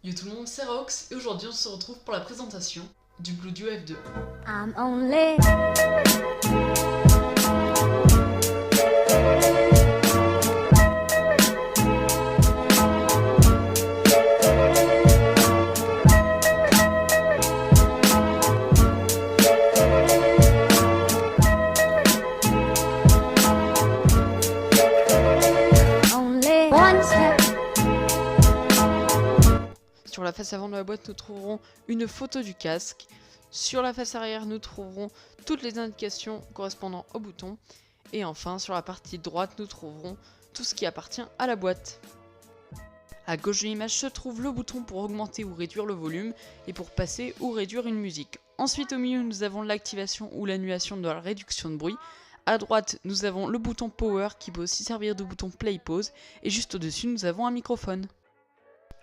Yo tout le monde, c'est Rox et aujourd'hui on se retrouve pour la présentation du Blue Duo F2. I'm only one step. Sur la face avant de la boîte, nous trouverons une photo du casque. Sur la face arrière, nous trouverons toutes les indications correspondant au bouton. Et enfin, sur la partie droite, nous trouverons tout ce qui appartient à la boîte. À gauche de l'image se trouve le bouton pour augmenter ou réduire le volume et pour passer ou réduire une musique. Ensuite, au milieu, nous avons l'activation ou l'annulation de la réduction de bruit. À droite, nous avons le bouton Power qui peut aussi servir de bouton Play Pause. Et juste au-dessus, nous avons un microphone.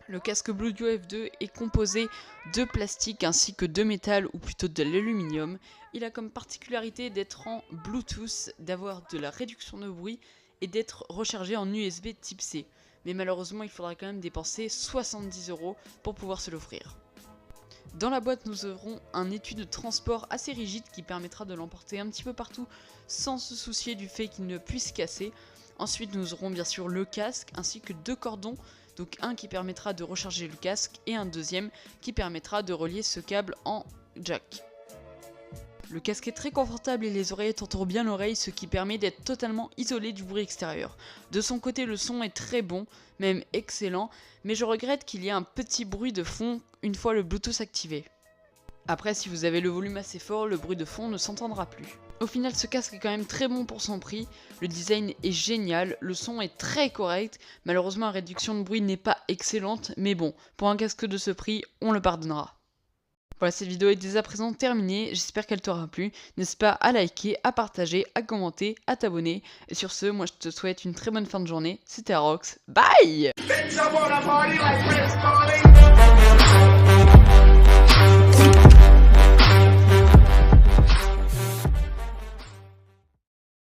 Le casque Blue Duo F2 est composé de plastique ainsi que de métal ou plutôt de l'aluminium. Il a comme particularité d'être en Bluetooth, d'avoir de la réduction de bruit et d'être rechargé en USB type C. Mais malheureusement, il faudra quand même dépenser 70 € pour pouvoir se l'offrir. Dans la boîte, nous aurons un étui de transport assez rigide qui permettra de l'emporter un petit peu partout sans se soucier du fait qu'il ne puisse casser. Ensuite, nous aurons bien sûr le casque ainsi que deux cordons. Donc un qui permettra de recharger le casque et un deuxième qui permettra de relier ce câble en jack. Le casque est très confortable et les oreillettes entourent bien l'oreille, ce qui permet d'être totalement isolé du bruit extérieur. De son côté, le son est très bon, même excellent, mais je regrette qu'il y ait un petit bruit de fond une fois le Bluetooth activé. Après, si vous avez le volume assez fort, le bruit de fond ne s'entendra plus. Au final, ce casque est quand même très bon pour son prix, le design est génial, le son est très correct, malheureusement la réduction de bruit n'est pas excellente, mais bon, pour un casque de ce prix, on le pardonnera. Voilà, cette vidéo est dès à présent terminée, j'espère qu'elle t'aura plu, n'hésite pas à liker, à partager, à commenter, à t'abonner, et sur ce, moi je te souhaite une très bonne fin de journée, c'était Rox, bye!